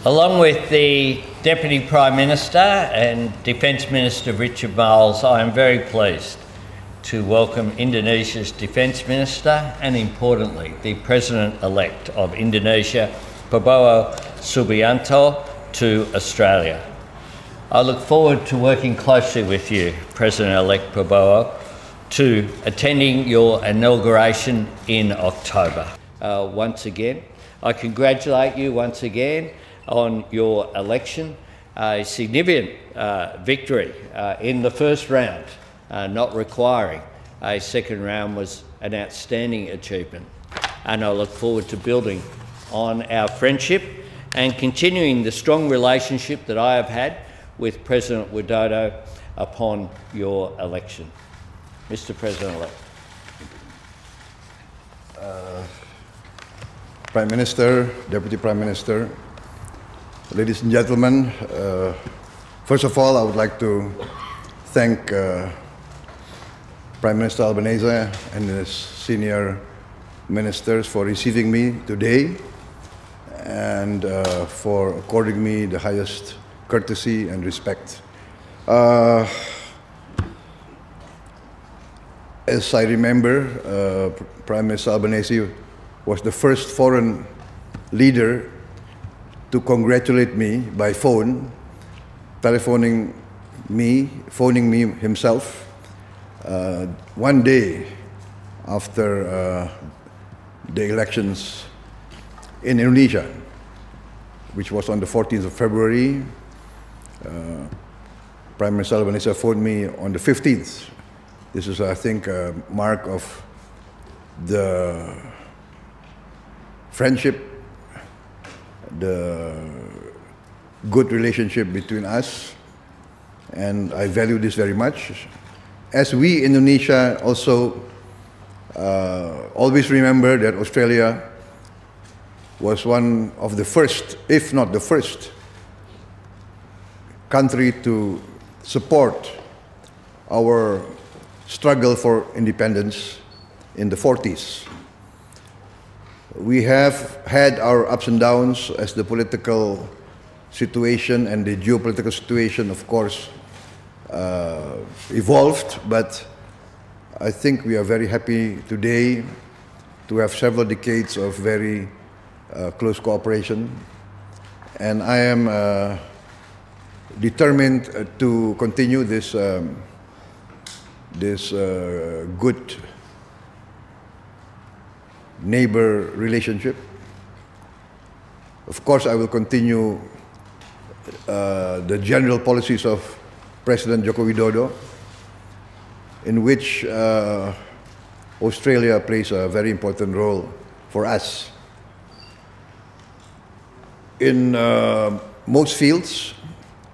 Along with the Deputy Prime Minister and Defence Minister Richard Marles, I am very pleased to welcome Indonesia's Defence Minister and, importantly, the President-elect of Indonesia, Prabowo Subianto, to Australia. I look forward to working closely with you, President-elect Prabowo, to attending your inauguration in October. Once again, I congratulate you once again on your election, a significant victory in the first round. Not requiring a second round was an outstanding achievement, and I look forward to building on our friendship and continuing the strong relationship that I have had with President Widodo upon your election. Mr. President-elect. Prime Minister, Deputy Prime Minister, ladies and gentlemen, first of all, I would like to thank Prime Minister Albanese and his senior ministers for receiving me today and for according me the highest courtesy and respect. As I remember, Prime Minister Albanese was the first foreign leader to congratulate me by phone, phoning me himself one day after the elections in Indonesia, which was on the 14th of February. Prime Minister Albanese phoned me on the 15th. This is, I think, a mark of the friendship, the good relationship between us, and I value this very much. As we, Indonesia, also always remember that Australia was one of the first, if not the first, country to support our struggle for independence in the 40s. We have had our ups and downs as the political situation and the geopolitical situation, of course, evolved, but I think we are very happy today to have several decades of very close cooperation, and I am determined to continue this good neighbor relationship. Of course, I will continue the general policies of President Joko Widodo, in which Australia plays a very important role for us. In most fields,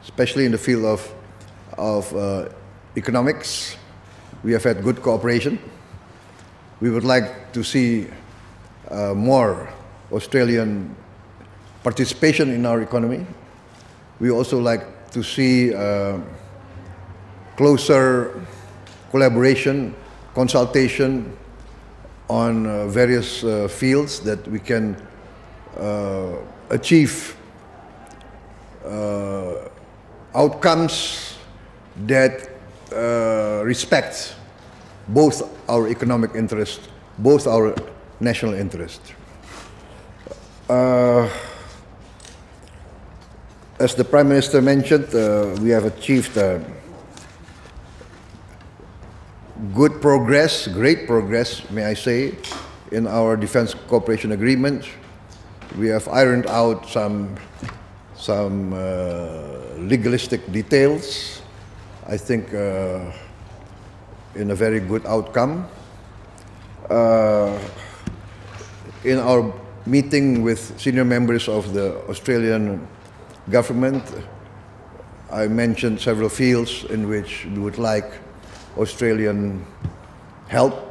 especially in the field of economics, we have had good cooperation. We would like to see more Australian participation in our economy. We also like to see closer collaboration, consultation on various fields that we can achieve outcomes that respect both our economic interest, both our national interest. As the Prime Minister mentioned, we have achieved good progress, great progress, may I say, in our defense cooperation agreement. We have ironed out some legalistic details, I think, in a very good outcome. In our meeting with senior members of the Australian government, I mentioned several fields in which we would like Australian help,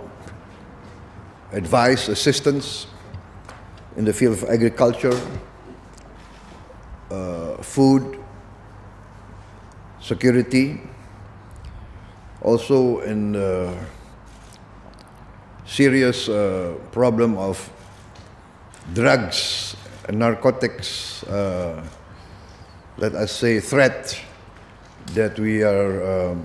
advice, assistance in the field of agriculture, food, security, also in the serious problem of drugs and narcotics let us say, threat that we are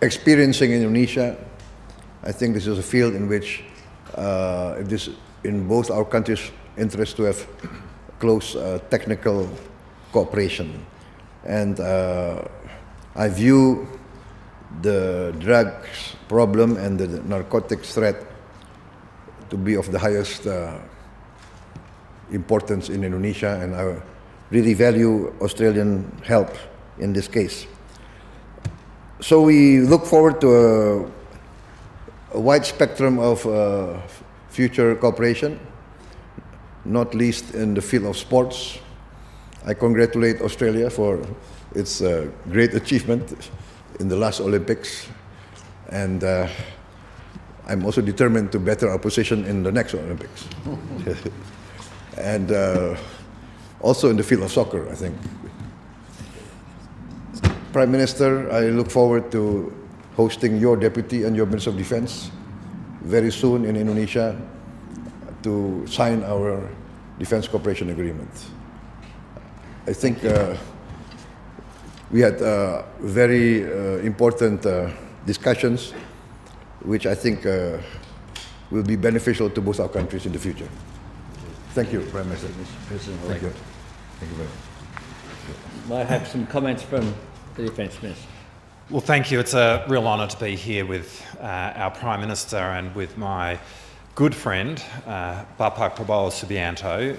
experiencing in Indonesia. I think this is a field in which it is in both our countries' interest to have close technical cooperation. And I view the drugs problem and the narcotics threat to be of the highest importance in Indonesia, and I really value Australian help in this case. So we look forward to a wide spectrum of future cooperation, not least in the field of sports. I congratulate Australia for its great achievement in the last Olympics, and I'm also determined to better our position in the next Olympics. And also in the field of soccer, I think. Prime Minister, I look forward to hosting your deputy and your Minister of Defense very soon in Indonesia to sign our defense cooperation agreement. I think we had very important discussions, which I think will be beneficial to both our countries in the future. Thank you, Prime Minister. Mr. President. Thank you. Thank you very much. May I have some comments from the Defence Minister? Well, thank you. It's a real honour to be here with our Prime Minister and with my good friend, Bapak Prabowo Subianto,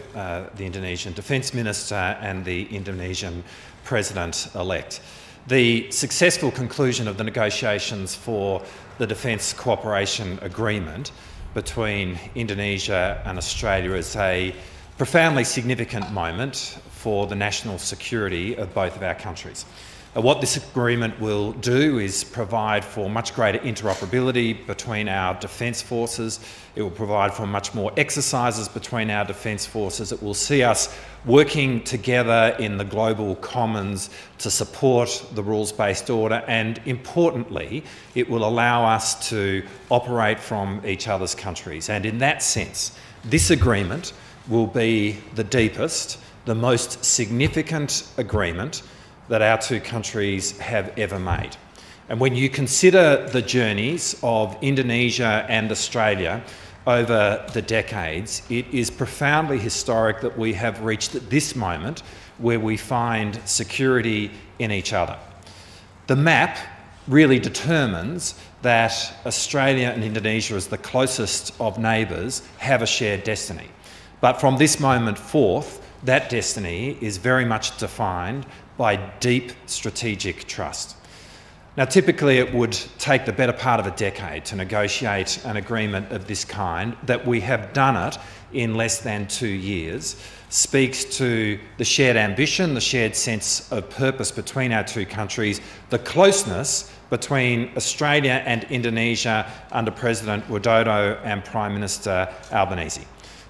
the Indonesian Defence Minister and the Indonesian President-elect. The successful conclusion of the negotiations for the Defence Cooperation Agreement between Indonesia and Australia is a profoundly significant moment for the national security of both of our countries. What this agreement will do is provide for much greater interoperability between our defence forces. It will provide for much more exercises between our defence forces. It will see us working together in the global commons to support the rules-based order, and importantly, it will allow us to operate from each other's countries. And in that sense, this agreement will be the deepest, the most significant agreement that our two countries have ever made. And when you consider the journeys of Indonesia and Australia over the decades, it is profoundly historic that we have reached this moment where we find security in each other. The map really determines that Australia and Indonesia, as the closest of neighbours, have a shared destiny. But from this moment forth, that destiny is very much defined by deep strategic trust. Now, typically it would take the better part of a decade to negotiate an agreement of this kind. That we have done it in less than 2 years speaks to the shared ambition, the shared sense of purpose between our two countries, the closeness between Australia and Indonesia under President Widodo and Prime Minister Albanese.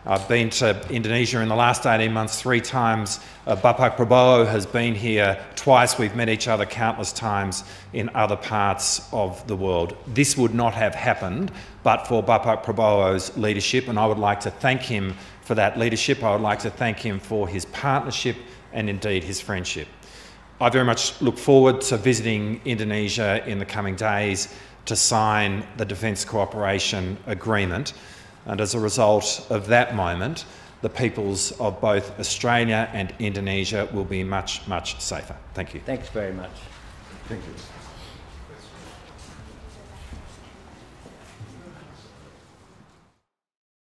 I've been to Indonesia in the last 18 months 3 times. Bapak Prabowo has been here twice. We've met each other countless times in other parts of the world. This would not have happened but for Bapak Prabowo's leadership, and I would like to thank him for that leadership. I would like to thank him for his partnership and indeed his friendship. I very much look forward to visiting Indonesia in the coming days to sign the Defence Cooperation Agreement. And as a result of that moment, the peoples of both Australia and Indonesia will be much, much safer. Thank you. Thanks very much. Thank you.